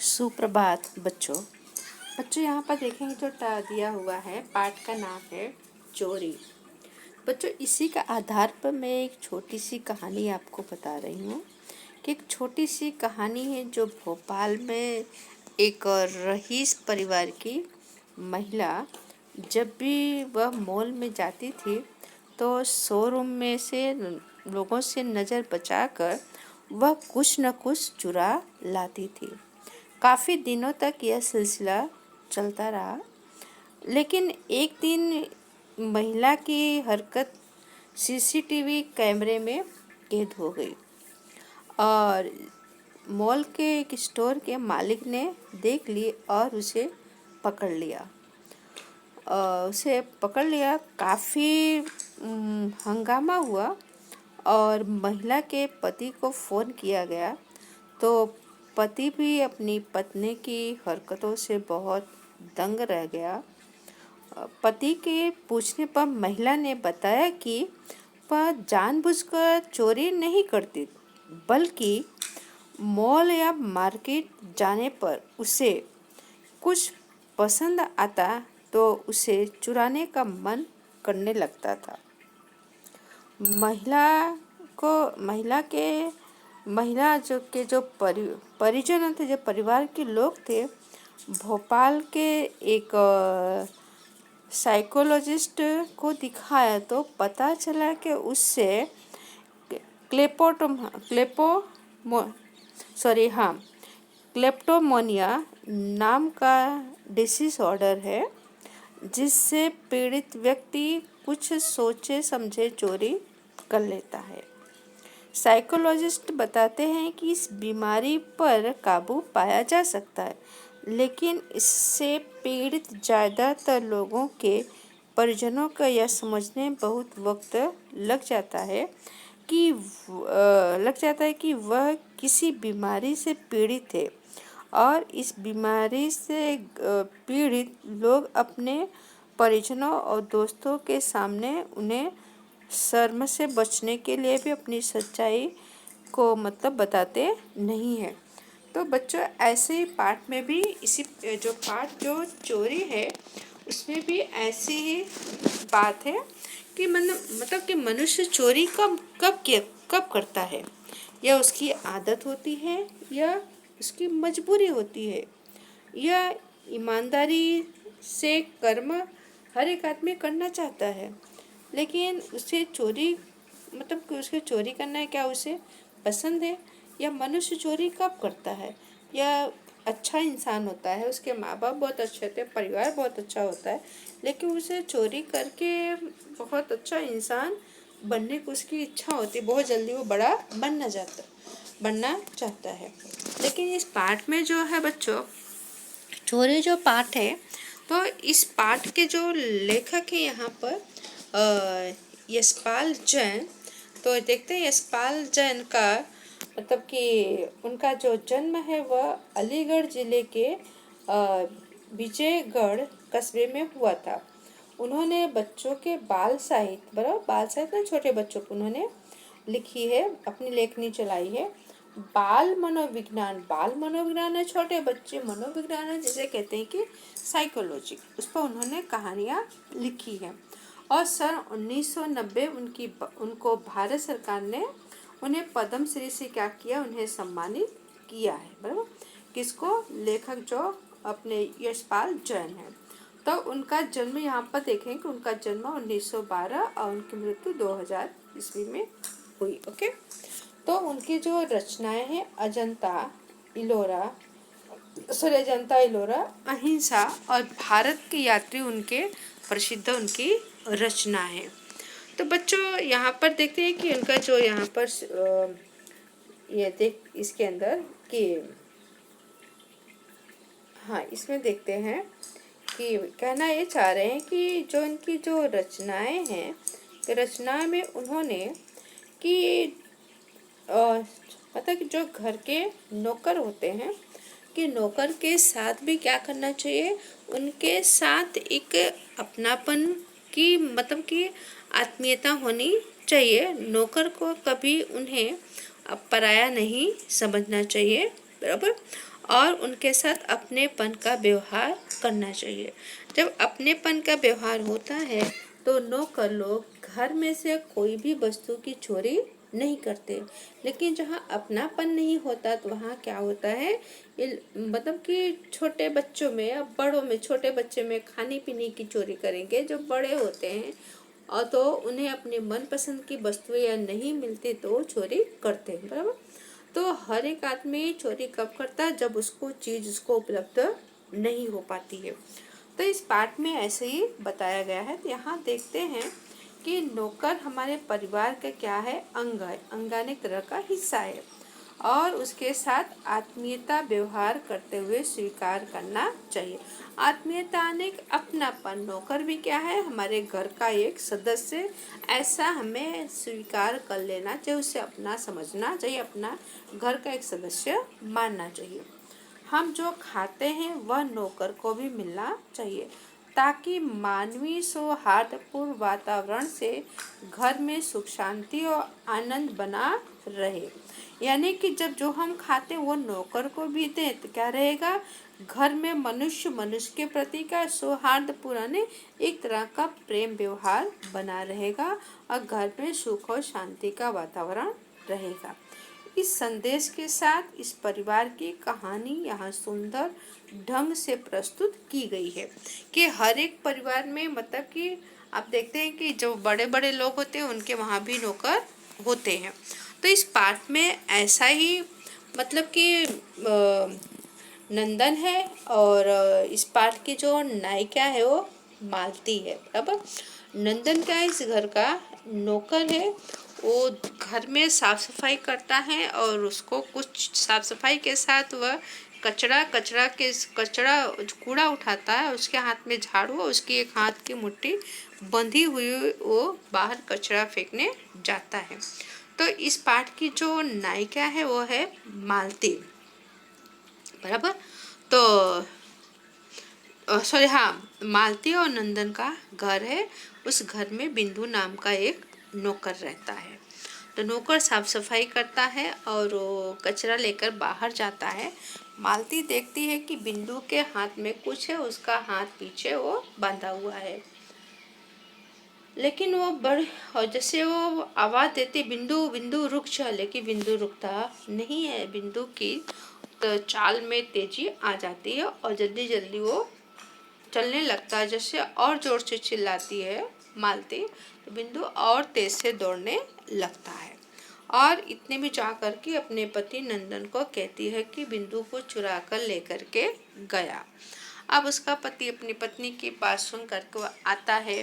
सुप्रभात बच्चों। यहाँ पर देखेंगे जो दिया हुआ है पाठ का नाम है चोरी। बच्चों इसी का आधार पर मैं एक छोटी सी कहानी आपको बता रही हूँ कि एक छोटी सी कहानी है जो भोपाल में एक रईस परिवार की महिला जब भी वह मॉल में जाती थी तो शोरूम में से लोगों से नज़र बचाकर वह कुछ न कुछ चुरा लाती थी। काफ़ी दिनों तक यह सिलसिला चलता रहा, लेकिन एक दिन महिला की हरकत सीसीटीवी कैमरे में कैद हो गई और मॉल के एक स्टोर के मालिक ने देख ली और उसे पकड़ लिया। काफ़ी हंगामा हुआ और महिला के पति को फ़ोन किया गया तो पति भी अपनी पत्नी की हरकतों से बहुत दंग रह गया। पति के पूछने पर महिला ने बताया कि वह जानबूझकर चोरी नहीं करती, बल्कि मॉल या मार्केट जाने पर उसे कुछ पसंद आता तो उसे चुराने का मन करने लगता था। जो परिजन थे, जो परिवार के लोग थे, भोपाल के एक साइकोलॉजिस्ट को दिखाया तो पता चला कि उससे क्लेप्टोमोनिया नाम का डिसीज ऑर्डर है, जिससे पीड़ित व्यक्ति कुछ सोचे समझे चोरी कर लेता है। साइकोलॉजिस्ट बताते हैं कि इस बीमारी पर काबू पाया जा सकता है, लेकिन इससे पीड़ित ज़्यादातर लोगों के परिजनों को यह समझने बहुत वक्त लग जाता है कि वह किसी बीमारी से पीड़ित है, और इस बीमारी से पीड़ित लोग अपने परिजनों और दोस्तों के सामने उन्हें शर्म से बचने के लिए भी अपनी सच्चाई को बताते नहीं हैं। तो बच्चों ऐसे ही पाठ में भी जो चोरी है उसमें भी ऐसी ही बात है कि कि मनुष्य चोरी कब करता है, या उसकी आदत होती है या उसकी मजबूरी होती है, या ईमानदारी से कर्म हर एक आदमी करना चाहता है, लेकिन उसे चोरी कि उसके चोरी करना है क्या उसे पसंद है। या मनुष्य चोरी कब करता है, या अच्छा इंसान होता है, उसके माँ बाप बहुत अच्छे होते हैं, परिवार बहुत अच्छा होता है, लेकिन उसे चोरी करके बहुत अच्छा इंसान बनने की उसकी इच्छा होती है, बहुत जल्दी वो बड़ा बनना चाहता है। लेकिन इस पाठ में जो है बच्चों, चोरी जो पाठ है, तो इस पाठ के जो लेखक है यहाँ पर यशपाल जैन, तो देखते हैं यशपाल जैन का कि उनका जो जन्म है वह अलीगढ़ ज़िले के विजयगढ़ कस्बे में हुआ था। उन्होंने बच्चों के बाल साहित्य छोटे बच्चों को उन्होंने लिखी है, अपनी लेखनी चलाई है। बाल मनोविज्ञान है, छोटे बच्चे मनोविज्ञान है, जिसे कहते हैं कि साइकोलॉजी, उस पर उन्होंने कहानियाँ लिखी हैं। और सन 1990 उनको भारत सरकार ने उन्हें पद्म श्री से क्या किया, उन्हें सम्मानित किया है। बराबर, किसको? लेखक जो अपने यशपाल जैन है। तो उनका जन्म यहाँ पर देखें कि उनका जन्म 1912 और उनकी मृत्यु 2000 ईस्वी में हुई। ओके, तो उनकी जो रचनाएं हैं अजंता इलोरा, अहिंसा और भारत की यात्री उनके प्रसिद्ध उनकी रचना है। तो बच्चों यहाँ पर देखते हैं कि उनका जो यहाँ पर इसके अंदर कि इसमें देखते हैं कि कहना ये चाह रहे हैं कि जो इनकी जो रचनाएं हैं, रचना में उन्होंने कि कि जो घर के नौकर होते हैं कि नौकर के साथ भी क्या करना चाहिए, उनके साथ एक अपनापन की कि आत्मीयता होनी चाहिए। नौकर को कभी उन्हें पराया नहीं समझना चाहिए। बराबर, और उनके साथ अपनेपन का व्यवहार करना चाहिए। जब अपनेपन का व्यवहार होता है तो नौकर लोग घर में से कोई भी वस्तु की चोरी नहीं करते। लेकिन जहाँ अपनापन नहीं होता तो वहाँ क्या होता है, मतलब कि छोटे बच्चों में या बड़ों में, छोटे बच्चे में खाने पीने की चोरी करेंगे। जो बड़े होते हैं और तो उन्हें अपने मनपसंद की वस्तुएं या नहीं मिलती तो वो चोरी करते हैं, बराबर। तो हर एक आदमी चोरी कब करता है, जब उसको चीज़ उसको उपलब्ध नहीं हो पाती है। तो इस पाठ में ऐसे ही बताया गया है। तो यहाँ देखते हैं कि नौकर हमारे परिवार का क्या है, अंग है, अंगाने तरह का हिस्सा है और उसके साथ आत्मीयता व्यवहार करते हुए स्वीकार करना चाहिए। आत्मीयता अनेक अपनापन, नौकर भी क्या है, हमारे घर का एक सदस्य, ऐसा हमें स्वीकार कर लेना चाहिए, उसे अपना समझना चाहिए, अपना घर का एक सदस्य मानना चाहिए। हम जो खाते हैं वह नौकर को भी मिलना चाहिए ताकि मानवीय सौहार्दपूर्ण वातावरण से घर में सुख शांति और आनंद बना रहे। यानी कि जब जो हम खाते हैं वो नौकर को भी दें तो क्या रहेगा, घर में मनुष्य मनुष्य के प्रति का सौहार्दपूर्ण एक तरह का प्रेम व्यवहार बना रहेगा और घर में सुख और शांति का वातावरण रहेगा। इस संदेश के साथ इस परिवार की कहानी यहाँ सुंदर ढंग से प्रस्तुत की गई है कि हर एक परिवार में, मतलब कि आप देखते हैं कि जो बड़े बड़े लोग होते हैं उनके वहाँ भी नौकर होते हैं। तो इस पाठ में ऐसा ही, मतलब कि नंदन है और इस पाठ की जो नायिका है वो मालती है, बराबर। नंदन का इस घर का नौकर है, वो घर में साफ सफाई करता है और उसको कुछ साफ सफाई के साथ वह कचरा कूड़ा उठाता है। उसके हाथ में झाड़ू, उसकी एक हाथ की मुट्ठी बंधी हुई, वो बाहर कचरा फेंकने जाता है। तो इस पाठ की जो नायिका है वो है मालती, बराबर। तो सॉरी, हाँ, मालती और नंदन का घर है। उस घर में बिंदु नाम का एक नौकर रहता है। तो नौकर साफ सफाई करता है और वो कचरा लेकर बाहर जाता है। मालती देखती है कि बिंदु के हाथ में कुछ है, उसका हाथ पीछे वो बांधा हुआ है। लेकिन वो और जैसे वो आवाज़ देती, बिंदु बिंदु रुक जा, लेकिन बिंदु रुकता नहीं है। बिंदु की तो चाल में तेजी आ जाती है और जल्दी जल्दी वो चलने लगता है। जैसे और जोर से चिल्लाती है मालती, तो बिंदु और तेज से दौड़ने लगता है और इतने में जा कर के अपने पति नंदन को कहती है कि बिंदु को चुरा कर लेकर के गया। अब उसका पति अपनी पत्नी की बात सुन करके वो आता है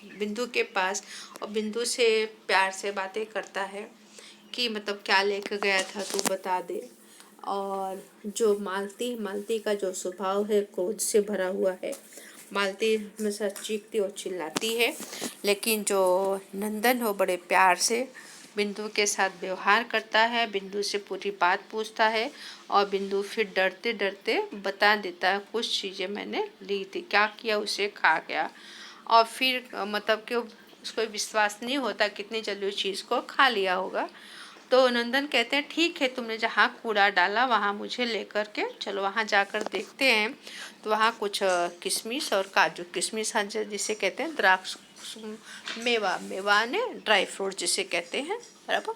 बिंदु के पास और बिंदु से प्यार से बातें करता है कि मतलब क्या लेकर गया था, तू बता दे। और जो मालती का जो स्वभाव है क्रोध से भरा हुआ है। मालती हमेशा चीखती और चिल्लाती है, लेकिन जो नंदन हो बड़े प्यार से बिंदु के साथ व्यवहार करता है, बिंदु से पूरी बात पूछता है और बिंदु फिर डरते डरते बता देता है कुछ चीज़ें मैंने ली थी, क्या किया, उसे खा गया। और फिर मतलब कि उसको विश्वास नहीं होता कितनी जल्दी उस चीज़ को खा लिया होगा। तो नंदन कहते हैं ठीक है, तुमने जहाँ कूड़ा डाला वहाँ मुझे लेकर के चलो, वहाँ जाकर देखते हैं। तो वहाँ कुछ किशमिश और काजू, किशमिश जिसे कहते हैं द्राक्ष, मेवा ने ड्राई फ्रूट जिसे कहते हैं, बराबर।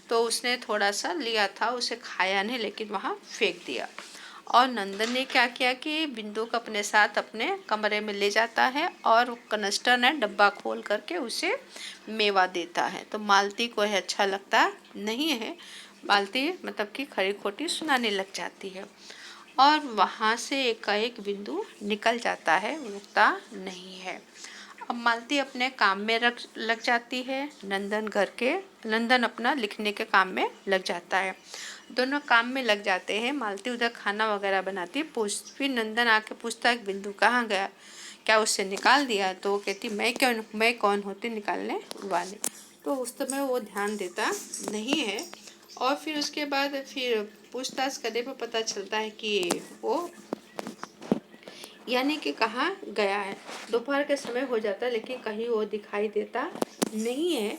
तो उसने थोड़ा सा लिया था, उसे खाया नहीं लेकिन वहाँ फेंक दिया। और नंदन ने क्या किया कि बिंदु को अपने साथ अपने कमरे में ले जाता है और कनस्टर ने डब्बा खोल करके उसे मेवा देता है। तो मालती को यह अच्छा लगता नहीं है। मालती मतलब कि खरी खोटी सुनाने लग जाती है और वहाँ से एकाएक बिंदु निकल जाता है, रुकता नहीं है। अब मालती अपने काम में लग जाती है, नंदन अपना लिखने के काम में लग जाता है। दोनों काम में लग जाते हैं। मालती उधर खाना वगैरह बनाती, फिर नंदन आके पूछता है बिंदु कहाँ गया, क्या उससे निकाल दिया। तो वो कहती मैं कौन होती निकालने वाले। तो उस समय वो ध्यान देता नहीं है और फिर उसके बाद फिर पूछताछ करने पर पता चलता है कि वो यानी कि कहाँ गया है। दोपहर के समय हो जाता है लेकिन कहीं वो दिखाई देता नहीं है।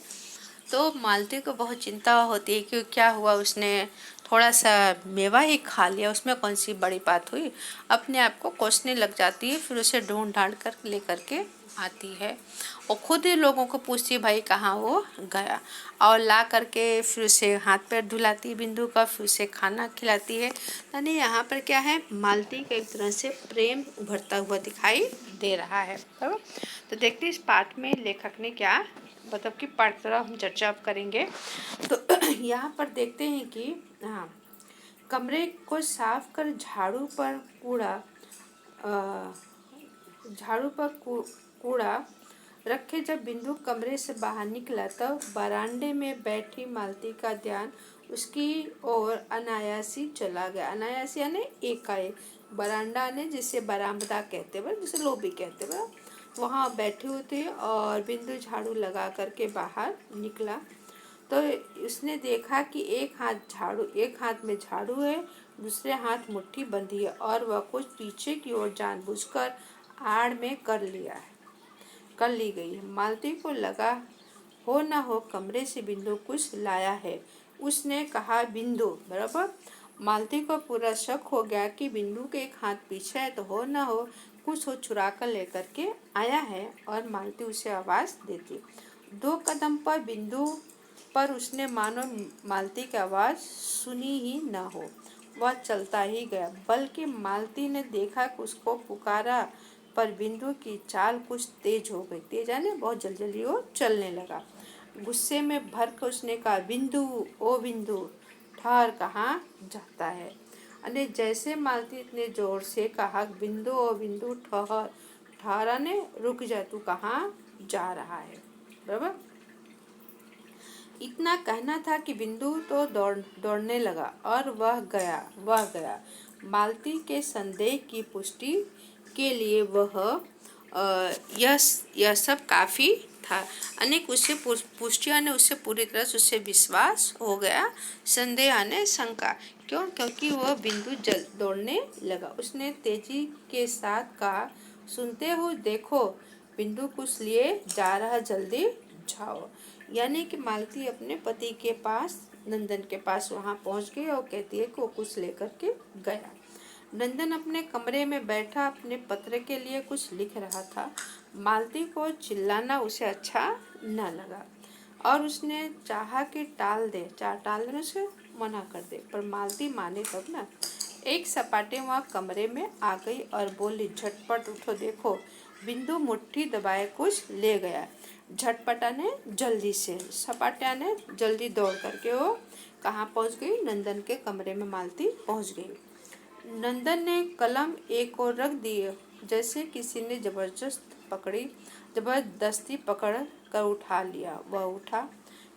तो मालती को बहुत चिंता होती है कि क्या हुआ, उसने थोड़ा सा मेवा ही खा लिया, उसमें कौन सी बड़ी बात हुई। अपने आप को कोसने लग जाती है, फिर उसे ढूंढ ढांड कर लेकर के आती है और खुद ही लोगों को पूछती है भाई कहाँ वो गया, और ला करके फिर उसे हाथ पैर धुलाती है बिंदु का, फिर उसे खाना खिलाती है। यानी यहाँ पर क्या है, मालती का एक तरह से प्रेम उभरता हुआ दिखाई दे रहा है। तो देखते इस पाठ में लेखक ने क्या मतलब कि पाठ तरह हम चर्चा अब करेंगे। तो यहाँ पर देखते हैं कि हाँ, कमरे को साफ कर झाड़ू पर कूड़ा रखे जब बिंदु कमरे से बाहर निकला, तब बरामदे में बैठी मालती का ध्यान उसकी ओर अनायासी चला गया। अनायासी यानी एकाएक, बरामदा ने जिसे बरामदा कहते हैं, जिसे लोबी कहते हैं, वहाँ बैठी हुई थी और बिंदु झाड़ू लगा करके बाहर निकला। तो उसने देखा कि एक हाथ में झाड़ू है, दूसरे हाथ मुट्ठी बंधी है और वह कुछ पीछे की ओर जानबूझकर आड़ में कर ली गई है। मालती को लगा हो न हो कमरे से बिंदु कुछ लाया है। उसने कहा बिंदु, बराबर। मालती को पूरा शक हो गया कि बिंदु के एक हाथ पीछे है, तो हो न हो कुछ वो चुरा कर लेकर के आया है। और मालती उसे आवाज़ देती। 2 कदम पर बिंदु पर उसने मानो मालती की आवाज़ सुनी ही न हो, वह चलता ही गया। बल्कि मालती ने देखा कि उसको पुकारा पर बिंदु की चाल कुछ तेज हो गई। तेज यानी बहुत जल्दी जल्दी वो चलने लगा। गुस्से में भर कर उसने कहा बिंदु, ओ बिंदु, ठहर, कहाँ जाता है। अने जैसे मालती इतने जोर से कहा बिंदु, ओ बिंदु, ठहर, ठहरा ने रुक जा, तू कहाँ जा रहा है, बराबर। इतना कहना था कि बिंदु तो दौड़ने लगा और वह गया। मालती के संदेह की पुष्टि के लिए यह सब काफ़ी था। अनेक उससे पुष्टि आने, उससे पूरी तरह से उससे विश्वास हो गया, संदेह आने शंका। क्यों? क्योंकि वह बिंदु दौड़ने लगा। उसने तेजी के साथ कहा सुनते हो, देखो बिंदु कुछ लिए जा रहा, जल्दी जाओ। यानी कि मालती अपने पति के पास, नंदन के पास वहाँ पहुँच गई और कहती है कि वो कुछ लेकर के गया। नंदन अपने कमरे में बैठा अपने पत्र के लिए कुछ लिख रहा था। मालती को चिल्लाना उसे अच्छा न लगा और उसने चाहा कि टालने से मना कर दे, पर मालती माने तब ना। एक सपाटे वहाँ कमरे में आ गई और बोली झटपट उठो, देखो बिंदु मुट्ठी दबाए कुछ ले गया। झटपटा ने जल्दी से, सपाटा ने जल्दी दौड़ करके वो कहाँ पहुँच गई, नंदन के कमरे में मालती पहुँच गई। नंदन ने कलम एक और रख दिए, जैसे किसी ने जबरदस्ती पकड़ कर उठा लिया। वह उठा,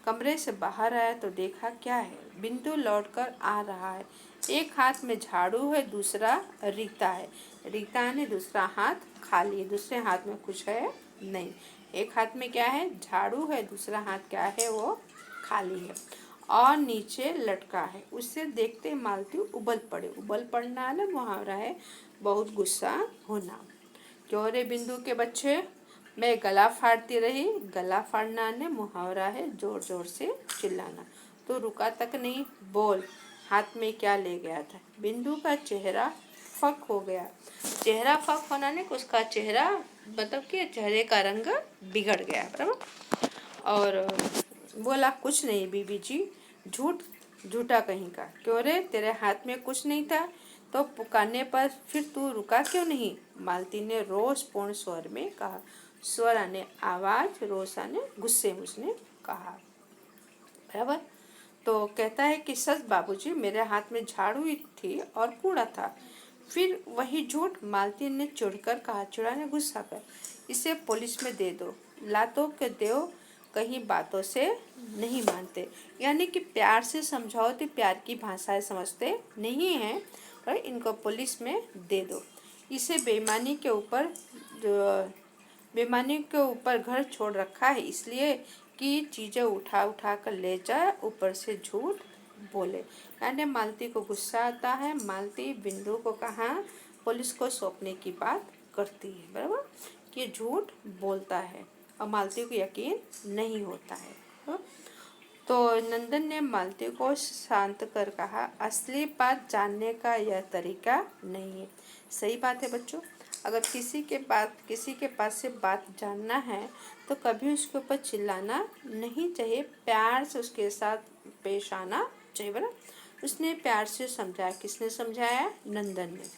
कमरे से बाहर आया तो देखा क्या है, बिंदु लौटकर आ रहा है। एक हाथ में झाड़ू है, दूसरा रीता ने दूसरा हाथ खाली है, दूसरे हाथ में कुछ है नहीं। एक हाथ में क्या है, झाड़ू है, दूसरा हाथ क्या है, वो खाली है और नीचे लटका है। उसे देखते मालती उबल पड़ना ना मुहावरा है, बहुत गुस्सा होना। क्यों रे बिंदु के बच्चे, मैं गला फाड़ती रही। गला फाड़ना ने मुहावरा है, जोर जोर से चिल्लाना। तो रुका तक नहीं, बोल हाथ में क्या ले गया था। बिंदु का चेहरा फक हो गया। चेहरा फक होना ने उसका चेहरा मतलब कि चेहरे का रंग बिगड़ गया, बराबर। और बोला कुछ नहीं बीबी जी, झूठा कहीं का। क्यों रे, तेरे हाथ में कुछ नहीं था तो पुकारने पर फिर तू रुका क्यों नहीं, मालती ने रोषपूर्ण स्वर में कहा। स्वरा ने आवाज, रोषा ने गुस्से में उसने कहा, बराबर। तो कहता है कि सच बाबूजी, मेरे हाथ में झाड़ू ही थी और कूड़ा था। फिर वही झूठ, मालती ने चिढ़कर कहा। चुड़ा ने गुस्सा कर, इसे पुलिस में दे दो, लातों के देव कहीं बातों से नहीं मानते। यानी कि प्यार से समझाओ तो प्यार की भाषाएं समझते नहीं हैं, पर इनको पुलिस में दे दो। इसे बेईमानी के ऊपर घर छोड़ रखा है, इसलिए कि चीज़ें उठा कर ले जाए, ऊपर से झूठ बोले। यानी मालती को गुस्सा आता है। मालती बिंदु को कहाँ पुलिस को सौंपने की बात करती है, बराबर, कि झूठ बोलता है और मालती को यकीन नहीं होता है। तो नंदन ने मालती को शांत कर कहा, असली बात जानने का यह तरीका नहीं है। सही बात है बच्चों, अगर किसी के पास से बात जानना है तो कभी उसके ऊपर चिल्लाना नहीं चाहिए, प्यार से उसके साथ पेश आना चाहिए। बना उसने प्यार से समझाया। किसने समझाया? नंदन ने।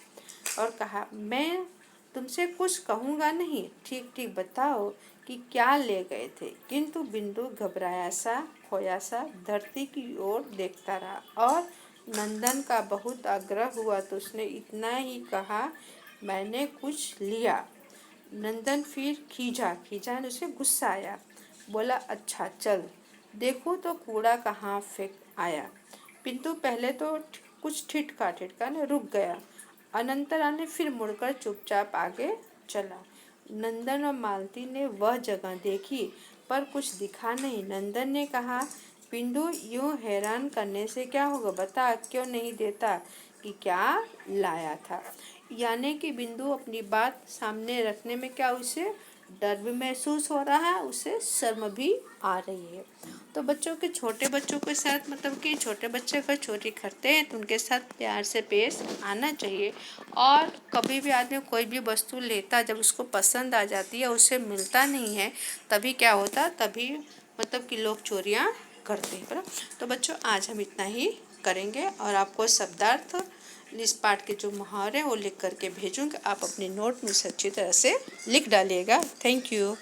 और कहा, मैं तुमसे कुछ कहूँगा नहीं, ठीक ठीक बताओ कि क्या ले गए थे। किंतु बिंदु घबराया सा, खोया सा धरती की ओर देखता रहा और नंदन का बहुत आग्रह हुआ तो उसने इतना ही कहा, मैंने कुछ लिया। नंदन फिर खींचा ने उसे गुस्सा आया। बोला, अच्छा चल देखो तो कूड़ा कहाँ फेंक आया। पिंटू पहले तो कुछ ठिठका ने रुक गया, अनंतरा ने फिर मुड़कर चुपचाप आगे चला। नंदन और मालती ने वह जगह देखी पर कुछ दिखा नहीं। नंदन ने कहा, पिंडू यूं हैरान करने से क्या होगा, बता क्यों नहीं देता कि क्या लाया था। यानी कि बिंदु अपनी बात सामने रखने में क्या उसे डर भी महसूस हो रहा है, उसे शर्म भी आ रही है। तो बच्चों के छोटे बच्चों के साथ मतलब कि छोटे बच्चे अगर चोरी करते हैं तो उनके साथ प्यार से पेश आना चाहिए। और कभी भी आदमी कोई भी वस्तु लेता, जब उसको पसंद आ जाती है, उसे मिलता नहीं है, तभी क्या होता, तभी मतलब कि लोग चोरियाँ करते हैं। तो बच्चों आज हम इतना ही करेंगे और आपको शब्दार्थ इस पाठ के जो मुहावरे वो लिख करके भेजूँगी, आप अपने नोट में अच्छी तरह से लिख डालिएगा। Thank you.